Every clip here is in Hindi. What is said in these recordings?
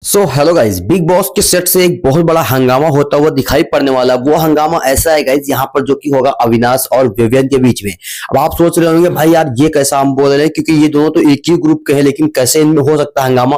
So hello guys, big boss के सेट से एक बहुत बड़ा हंगामा होता हुआ दिखाई पड़ने वाला। वो हंगामा ऐसा है गाइज, यहाँ पर जो कि होगा अविनाश और विवियन के बीच में। अब आप सोच रहे होंगे भाई यार ये कैसा हम बोल रहे हैं, क्योंकि ये दोनों तो एक ही ग्रुप के हैं, लेकिन कैसे इनमें हो सकता है हंगामा।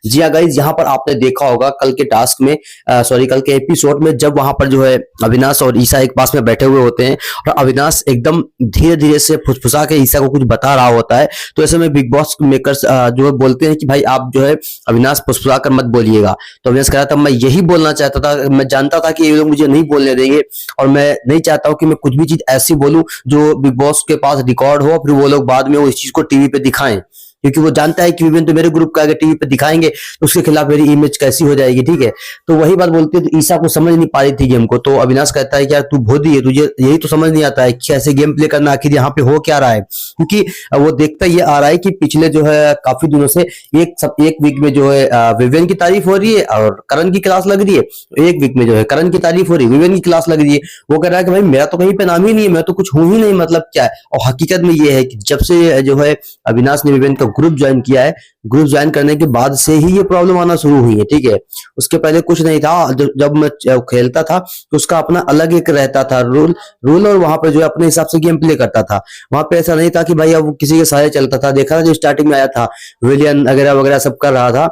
जी हाँ गाइज, यहाँ पर आपने देखा होगा कल के टास्क में, सॉरी कल के एपिसोड में, जब वहां पर जो है अविनाश और ईसा एक पास में बैठे हुए होते हैं और अविनाश एकदम धीरे धीरे से फुसफुसा के ईसा को कुछ बता रहा होता है। तो ऐसे में बिग बॉस मेकर्स जो है बोलते हैं कि भाई आप जो है अविनाश फुसफुसा कर मत बोलिएगा। तो अविनाश कह रहा था मैं यही बोलना चाहता था, मैं जानता था कि ये लोग मुझे नहीं बोलने देंगे और मैं नहीं चाहता हूँ कि मैं कुछ भी चीज ऐसी बोलूं जो बिग बॉस के पास रिकॉर्ड हो, फिर वो लोग बाद में वो इस चीज को टीवी पे दिखाएं, क्योंकि वो जानता है कि विवेन तो मेरे ग्रुप का अगर टीवी पे दिखाएंगे तो उसके खिलाफ मेरी इमेज कैसी हो जाएगी। ठीक है, तो वही बात बोलती है। तो ईसा को समझ नहीं पा रही थी गेम को, तो अविनाश कहता है कि यार तू भोदी है, तुझे यही तो समझ नहीं आता है कि कैसे गेम प्ले करना, आखिर यहाँ पे हो क्या रहा है। क्योंकि वो देखता ये आ रहा है कि पिछले जो है काफी दिनों से एक वीक में जो है विवेन की तारीफ हो रही है और करण की क्लास लग रही है, एक वीक में जो है करण की तारीफ हो रही है, विवेन की क्लास लग रही है। वो कह रहा है कि भाई मेरा तो कहीं पे नाम ही नहीं है, मैं तो कुछ हूं ही नहीं, मतलब क्या है। और हकीकत में ये है कि जब से जो है अविनाश ने विवेन का ग्रुप ज्वाइन किया है, ग्रुप ज्वाइन करने के बाद से ही ये प्रॉब्लम आना शुरू हुई है। ठीक है, उसके पहले कुछ नहीं था। जब मैं खेलता था तो उसका अपना अलग एक रहता था रूल और वहां पे जो है अपने हिसाब से गेम प्ले करता था। वहां पे ऐसा नहीं था कि भाई अब किसी के सारे चलता था। देखा था जो स्टार्टिंग में आया था विलियन वगैरह वगैरह सब कर रहा था,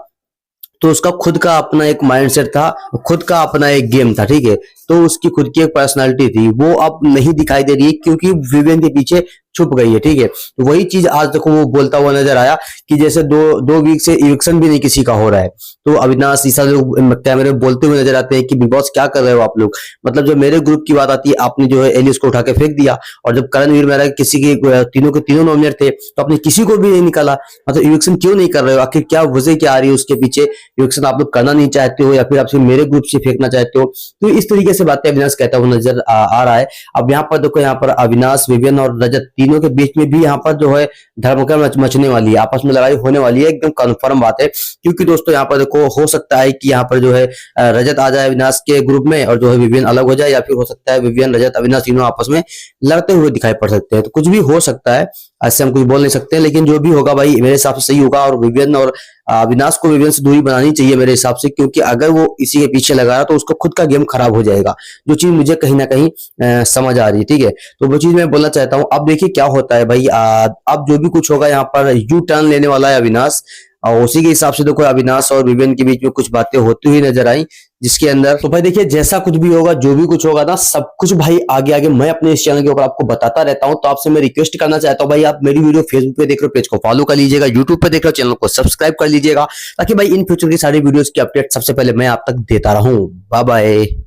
तो उसका खुद का अपना एक माइंडसेट था, खुद का अपना एक गेम था। ठीक है, तो उसकी खुद की एक पर्सनालिटी थी, वो अब नहीं दिखाई दे रही है क्योंकि विवेन के पीछे छुप गई है। ठीक है, तो वही चीज आज देखो वो बोलता हुआ नजर आया कि जैसे दो वीक से इविक्शन भी नहीं किसी का हो रहा है। तो अविनाश ईसा लोग कैमरे में बोलते हुए नजर आते हैं कि बिग बॉस क्या कर रहे हो आप लोग, मतलब जब मेरे ग्रुप की बात आती है आपने जो है एलिस को उठा के फेंक दिया, और जब करणवीर मेहरा किसी के तीनों के तीनों नॉमिनेट थे तो आपने किसी को भी नहीं निकाला। मतलब इविक्शन क्यों नहीं कर रहे हो, आखिर क्या वजह क्या आ रही है उसके पीछे, इविक्शन आप लोग करना नहीं चाहते हो या फिर आप सिर्फ मेरे ग्रुप से फेंकना चाहते हो। तो इस तरीके से बातें अविनाश कहता हुआ नजर आ रहा है। अब यहाँ पर देखो, यहाँ पर अविनाश विवियन और रजत तीनों के बीच में भी यहाँ पर जो है धर्मकर मचने वाली है, आपस में लड़ाई होने वाली है, एकदम कंफर्म बात है। क्योंकि दोस्तों यहाँ पर देखो हो सकता है कि यहाँ पर जो है रजत आ जाए अविनाश के ग्रुप में और जो है विवियन अलग हो जाए, या फिर हो सकता है विवियन रजत अविनाश तीनों आपस में लड़ते हुए दिखाई पड़ सकते हैं। तो कुछ भी हो सकता है, ऐसे हम कुछ बोल नहीं सकते, लेकिन जो भी होगा भाई मेरे हिसाब से सही होगा। और विवियन और अविनाश को विवियन से दूरी बनानी चाहिए मेरे हिसाब से, क्योंकि अगर वो इसी के पीछे लगा रहा तो उसका खुद का गेम खराब हो जाएगा, जो चीज मुझे कहीं ना कहीं समझ आ रही है। ठीक है, तो वो चीज मैं बोलना चाहता हूँ। अब देखिए क्या होता है भाई, अब जो भी कुछ होगा यहाँ पर यू टर्न लेने वाला है अविनाश, और उसी के हिसाब से देखो अविनाश और विवेन के बीच में कुछ बातें होती हुई नजर आई, जिसके अंदर तो भाई देखिए जैसा कुछ भी होगा, जो भी कुछ होगा ना, सब कुछ भाई आगे आगे मैं अपने इस चैनल के ऊपर आपको बताता रहता हूं। तो आपसे मैं रिक्वेस्ट करना चाहता हूं भाई, आप मेरी वीडियो फेसबुक पे देख रहे हो, पेज को फॉलो कर लीजिएगा, यूट्यूब पे देख रहे हो, चैनल को सब्सक्राइब कर लीजिएगा, ताकि भाई इन फ्यूचर की सारी वीडियोस की अपडेट सबसे पहले मैं आप तक देता रहूं। Bye bye.